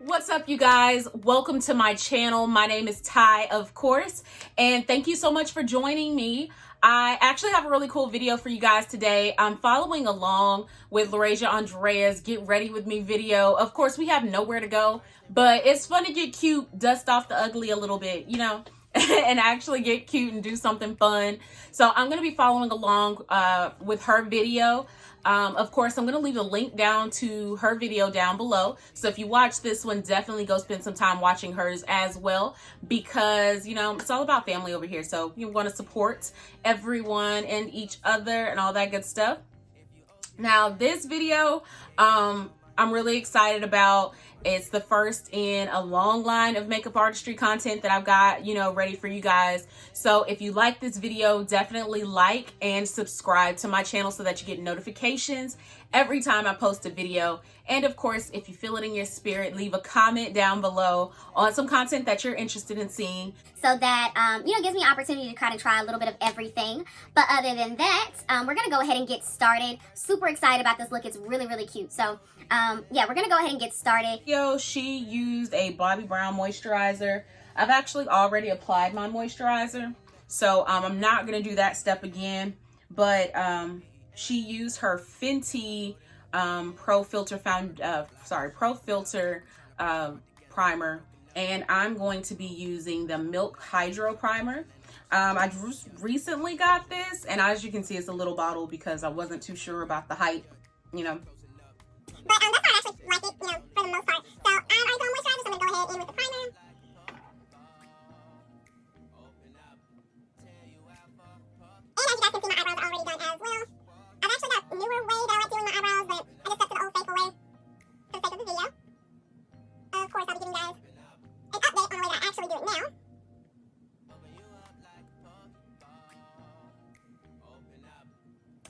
What's up, you guys? Welcome to my channel. My name is Ty, of course, and thank you so much for joining me. I actually have a really cool video for you guys today. I'm following along with Laurasia Andrea's Get Ready With Me video. Of course, we have nowhere to go, but it's fun to get cute, dust off the ugly a little bit, you know, and actually get cute and do something fun. So I'm going to be following along with her video. Of course, I'm going to leave a link down to her video down below. So if you watch this one, definitely go spend some time watching hers as well, because, you know, it's all about family over here. So you want to support everyone and each other and all that good stuff. Now, this video, I'm really excited about. It's the first in a long line of makeup artistry content that I've got, you know, ready for you guys. So if you like this video, definitely like and subscribe to my channel so that you get notifications every time I post a video. And of course, if you feel it in your spirit, leave a comment down below on some content that you're interested in seeing. So that, you know, gives me an opportunity to kind of try a little bit of everything. But other than that, we're going to go ahead and get started. Super excited about this look. It's really, really cute. So, yeah, we're going to go ahead and get started. She used a Bobbi Brown moisturizer. I've actually already applied my moisturizer, so I'm not going to do that step again. But she used her Fenty Pro Filter primer, and I'm going to be using the Milk Hydro Primer. I just recently got this, and as you can see, it's a little bottle because I wasn't too sure about the height, you know. But that's why I actually like it, you know, for the most part. So I already got moisturizer, so I'm going to go ahead in with the primer. And as you guys can see, my eyebrows are already done as well. I've actually got newer ways that I like doing my eyebrows, but I just stuck to the old faithful way for the sake of the video. Of course, I'll be giving you guys an update on the way that I actually do it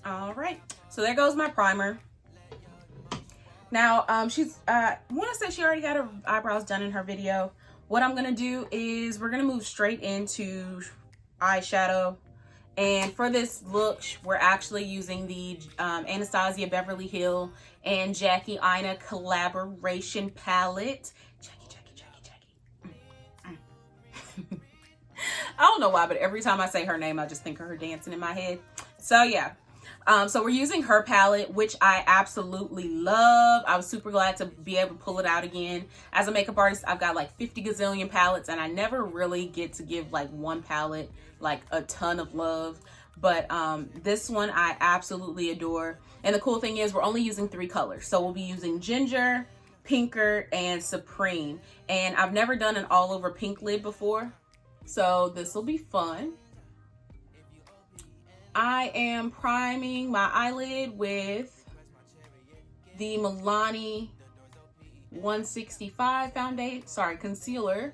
now. All right, so there goes my primer. Now, I want to say she already got her eyebrows done in her video. What I'm going to do is we're going to move straight into eyeshadow. And for this look, we're actually using the Anastasia Beverly Hill and Jackie Aina collaboration palette. Jackie. I don't know why, but every time I say her name, I just think of her dancing in my head. So, yeah. So we're using her palette, which I absolutely love. I was super glad to be able to pull it out again. As a makeup artist, I've got like 50 gazillion palettes, and I never really get to give like one palette like a ton of love. But this one I absolutely adore. And the cool thing is we're only using 3 colors. So we'll be using Ginger, Pinker, and Supreme. And I've never done an all over pink lid before, so this will be fun. I am priming my eyelid with the Milani 165 concealer.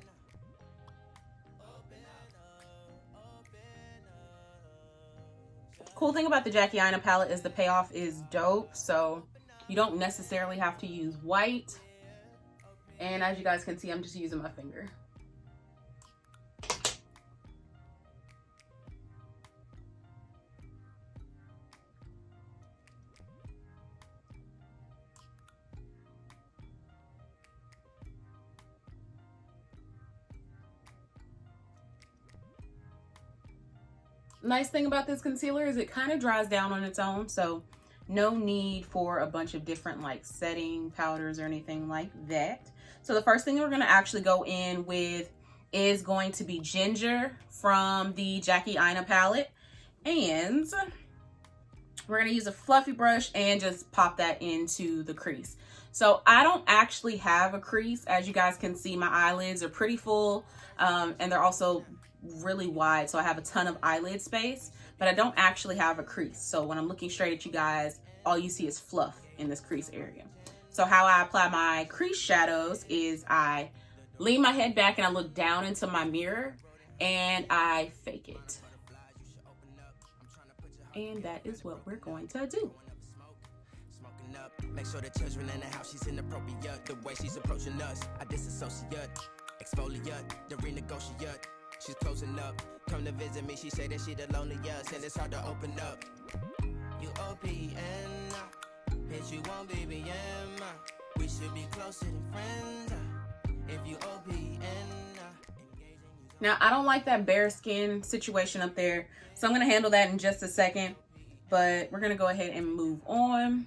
Cool thing about the Jackie Aina palette is the payoff is dope, so you don't necessarily have to use white. And as you guys can see, I'm just using my finger. Nice thing about this concealer is it kind of dries down on its own, so no need for a bunch of different like setting powders or anything like that. So the first thing we're going to actually go in with is going to be Ginger from the Jackie Aina palette, and we're going to use a fluffy brush and just pop that into the crease. So I don't actually have a crease. As you guys can see, my eyelids are pretty full, and they're also really wide, so I have a ton of eyelid space, but I don't actually have a crease. So when I'm looking straight at you guys, all you see is fluff in this crease area. So how I apply my crease shadows is I lean my head back and I look down into my mirror and I fake it. And that is what we're going to do. Make sure the children in the house, she's inappropriate. The way she's approaching us, I disassociate, exfoliate, the renegotiate. She's closing up, come to visit me. She say that she the loneliest, and it's hard to open up. You OPN, bitch, you won't BBM. We should be closer than friends. Now, I don't like that bare skin situation up there, so I'm going to handle that in just a second, but we're going to go ahead and move on.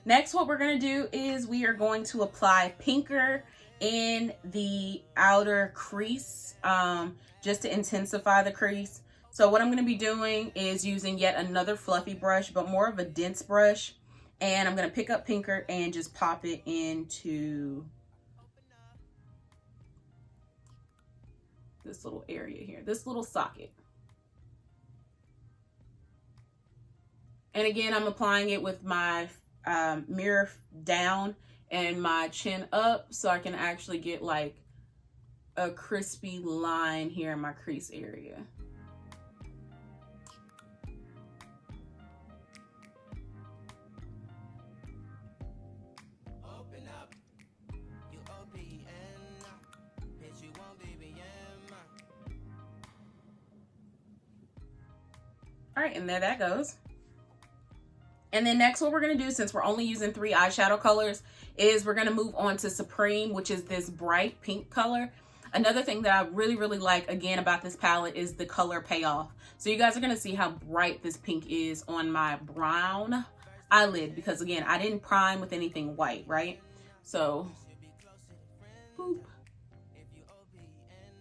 Next, what we're going to do is we are going to apply pinker in the outer crease, just to intensify the crease. So what I'm going to be doing is using yet another fluffy brush, but more of a dense brush, and I'm going to pick up pinker and just pop it into this little area here, this little socket. And again, I'm applying it with my mirror down and my chin up, so I can actually get like a crispy line here in my crease area. All right, and there that goes. And then next, what we're gonna do, since we're only using 3 eyeshadow colors, is we're gonna move on to Supreme, which is this bright pink color. Another thing that I really, really like, again, about this palette is the color payoff. So you guys are gonna see how bright this pink is on my brown eyelid, because again, I didn't prime with anything white, right? So, boop.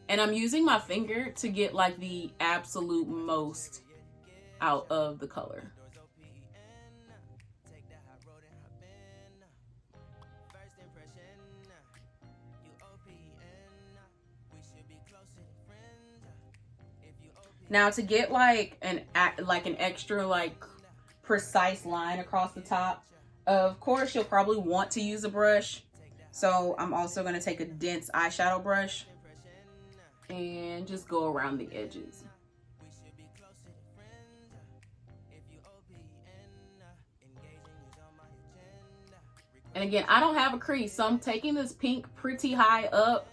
And I'm using my finger to get like the absolute most out of the color. Now to get like an extra like precise line across the top, of course you'll probably want to use a brush. So I'm also going to take a dense eyeshadow brush and just go around the edges. And again, I don't have a crease, so I'm taking this pink pretty high up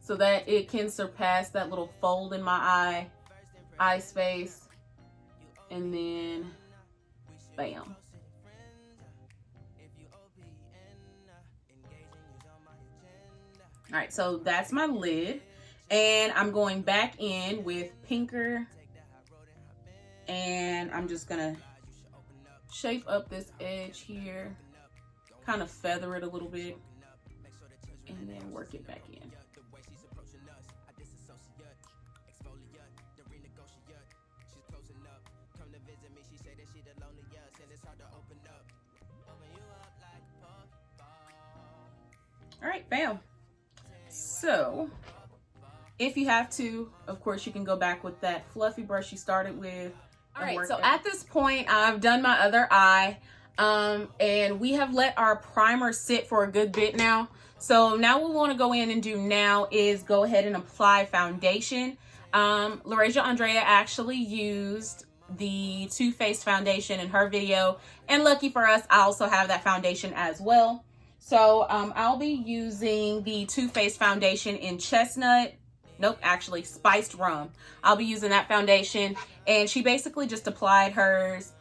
so that it can surpass that little fold in my eye space. And then, bam. All right, so that's my lid. And I'm going back in with pinker. And I'm just gonna shape up this edge here. Kind of feather it a little bit and then work it back in. All right, bam. So if you have to, of course, you can go back with that fluffy brush you started with. All right, so at this point, I've done my other eye. And we have let our primer sit for a good bit now. So now what we want to go in and do now is go ahead and apply foundation. Laurasia Andrea actually used the Too Faced foundation in her video, and lucky for us, I also have that foundation as well. So I'll be using the Too Faced foundation in Chestnut. Nope, actually Spiced Rum. I'll be using that foundation, and she basically just applied hers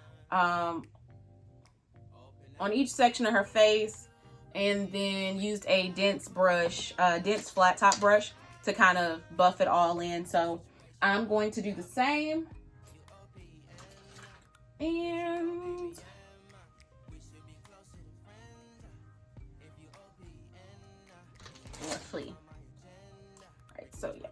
on each section of her face, and then used a dense brush, dense flat top brush to kind of buff it all in. So I'm going to do the same. And let's see. All right, so yeah.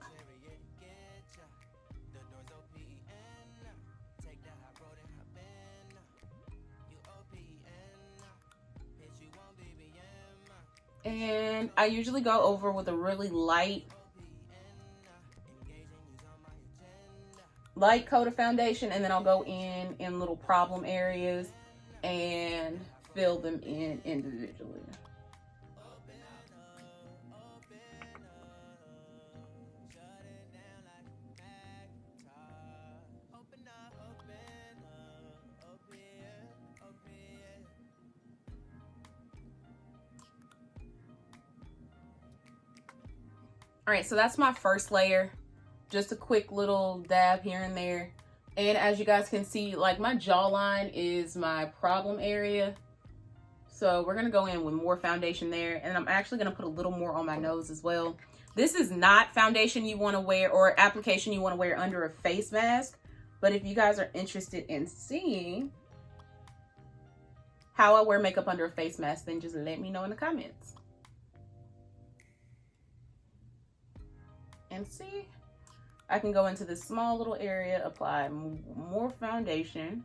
And I usually go over with a really light coat of foundation, and then I'll go in little problem areas and fill them in individually. All right, so that's my first layer. Just a quick little dab here and there. And as you guys can see, like my jawline is my problem area. So we're gonna go in with more foundation there. And I'm actually gonna put a little more on my nose as well. This is not foundation you want to wear or application you want to wear under a face mask. But if you guys are interested in seeing how I wear makeup under a face mask, then just let me know in the comments. And see, I can go into this small little area, apply more foundation,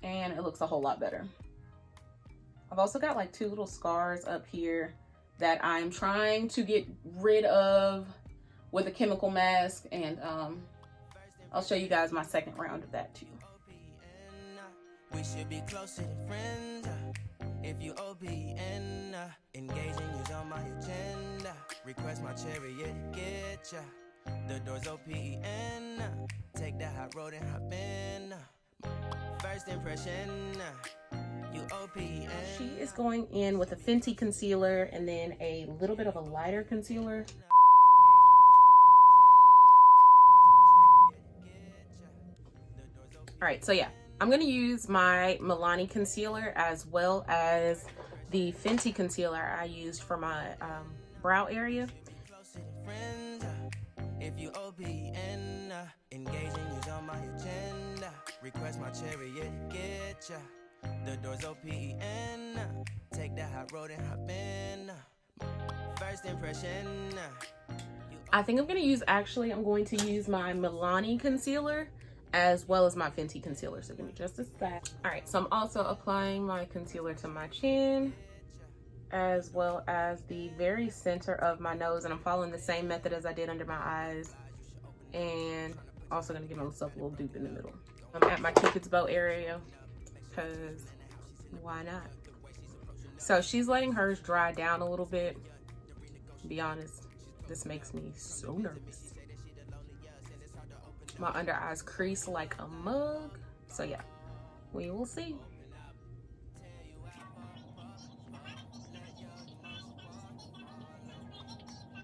and it looks a whole lot better. I've also got like 2 little scars up here that I'm trying to get rid of with a chemical mask, and I'll show you guys my second round of that too. We should be closer than friends. If you OPN, engaging you's on my agenda. Request my chariot, get ya. The door's OPN. Take the hot road and hop in. First impression, you OPN. She is going in with a Fenty concealer and then a little bit of a lighter concealer. All right, so yeah, I'm gonna use my Milani concealer as well as the Fenty concealer I used for my brow area. If you OPN, engaging you's on my agenda. Request my chariot, get ya. The door's OPN. Take the hot road and hop in. First impression. I think I'm going to use my Milani concealer as well as my Fenty concealer. So give me just a sec. All right, so I'm also applying my concealer to my chin as well as the very center of my nose, and I'm following the same method as I did under my eyes, and also going to give myself a little dupe in the middle. I'm at my Cupid's bow area because why not? So she's letting hers dry down a little bit. To be honest, this makes me so nervous. My under eyes crease like a mug. So yeah, we will see.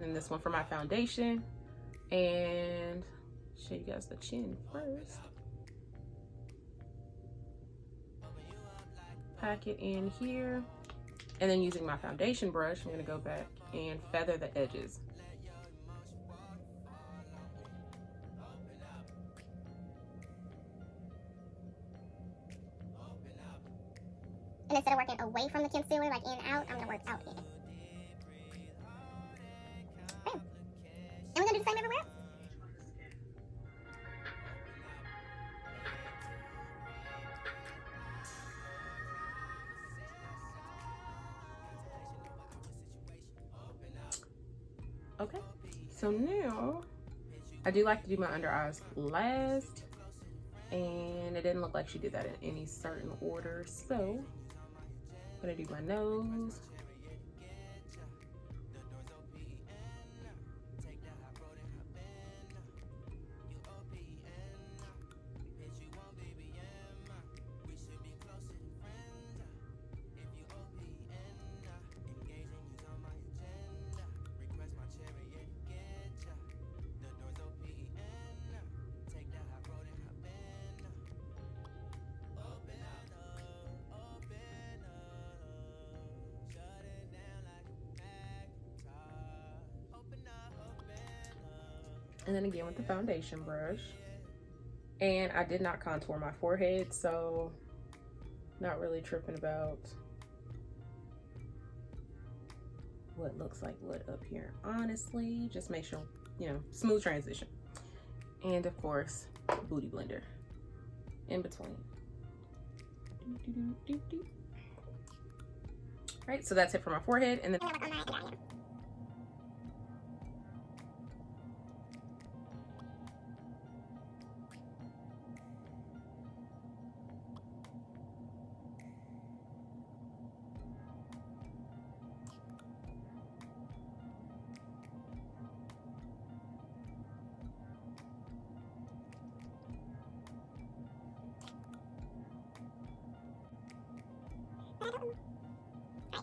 And this one for my foundation, and show you guys the chin first. Pack it in here, and then using my foundation brush, I'm gonna go back and feather the edges. And instead of working away from the concealer, like in and out, I'm gonna work out in. Boom. And we're gonna do the same everywhere else. Okay, so now I do like to do my under eyes last, and it didn't look like she did that in any certain order, so I'm gonna do my nose. And then again with the foundation brush. And I did not contour my forehead, so not really tripping about what looks like what up here. Honestly, just make sure, you know, smooth transition. And of course, booty blender in between. All right, so that's it for my forehead. And then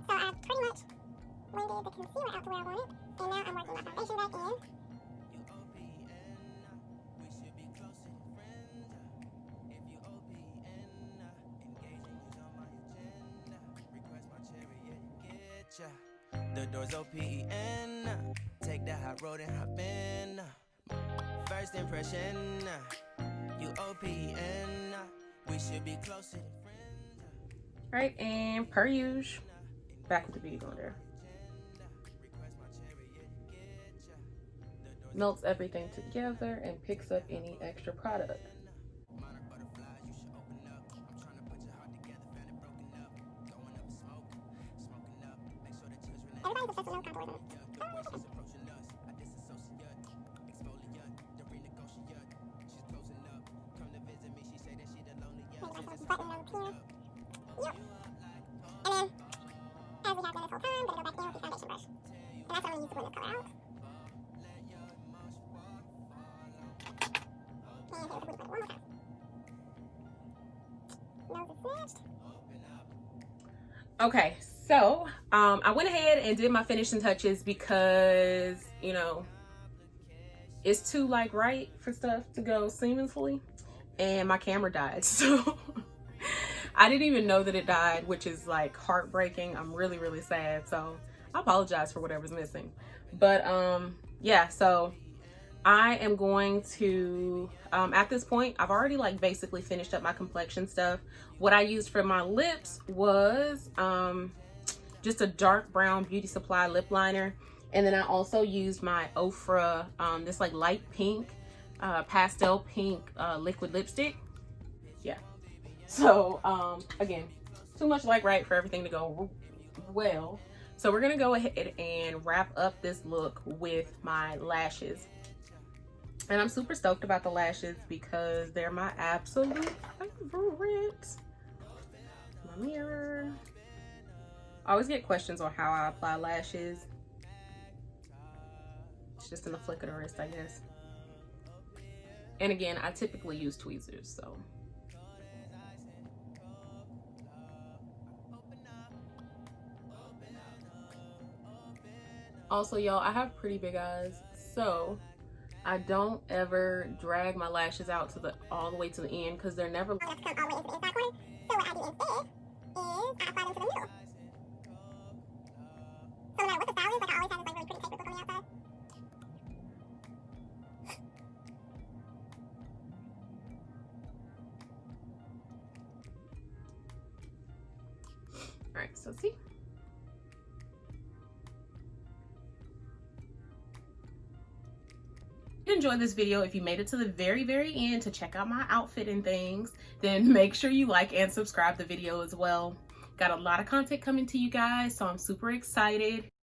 So I pretty much blended the concealer out to where I want it, and now I'm working my foundation back in. The doors open. Take the high road and hop in. First impression, you OPN. We should be closer than friends. Right, and per usual, back with the beauty blender. Melts everything together and picks up any extra product. Everybody's obsessed with no contours. Button nose here. Yep. And then, as we have done this whole time, I'm gonna go back in with the foundation brush. And that's what I'm gonna use to blend this color out. And hit it with the beauty blender one more time. Nose is snatched. Okay, so I went ahead and did my finishing touches because, you know, it's too like right for stuff to go seamlessly, and my camera died, so I didn't even know that it died, which is like heartbreaking. I'm really, really sad, so I apologize for whatever's missing. But yeah, so I am going to at this point I've already like basically finished up my complexion stuff. What I used for my lips was just a dark brown Beauty Supply lip liner, and then I also used my Ofra this like light pink pastel pink liquid lipstick. Yeah, so again, too much like right for everything to go well, so we're gonna go ahead and wrap up this look with my lashes. And I'm super stoked about the lashes because they're my absolute favorite. My mirror. I always get questions on how I apply lashes. It's just in the flick of the wrist, I guess. And again, I typically use tweezers, so. Also, y'all, I have pretty big eyes, so I don't ever drag my lashes out to all the way to the end because they're never. I have to come all the way into the inside corner. So what I do instead is I apply them to the middle. So no matter what the style is, like I always have this like really pretty tape look on the outside. All right, so see. If you enjoyed this video, if you made it to the very end to check out my outfit and things, then make sure you like and subscribe the video as well. Got a lot of content coming to you guys, so I'm super excited.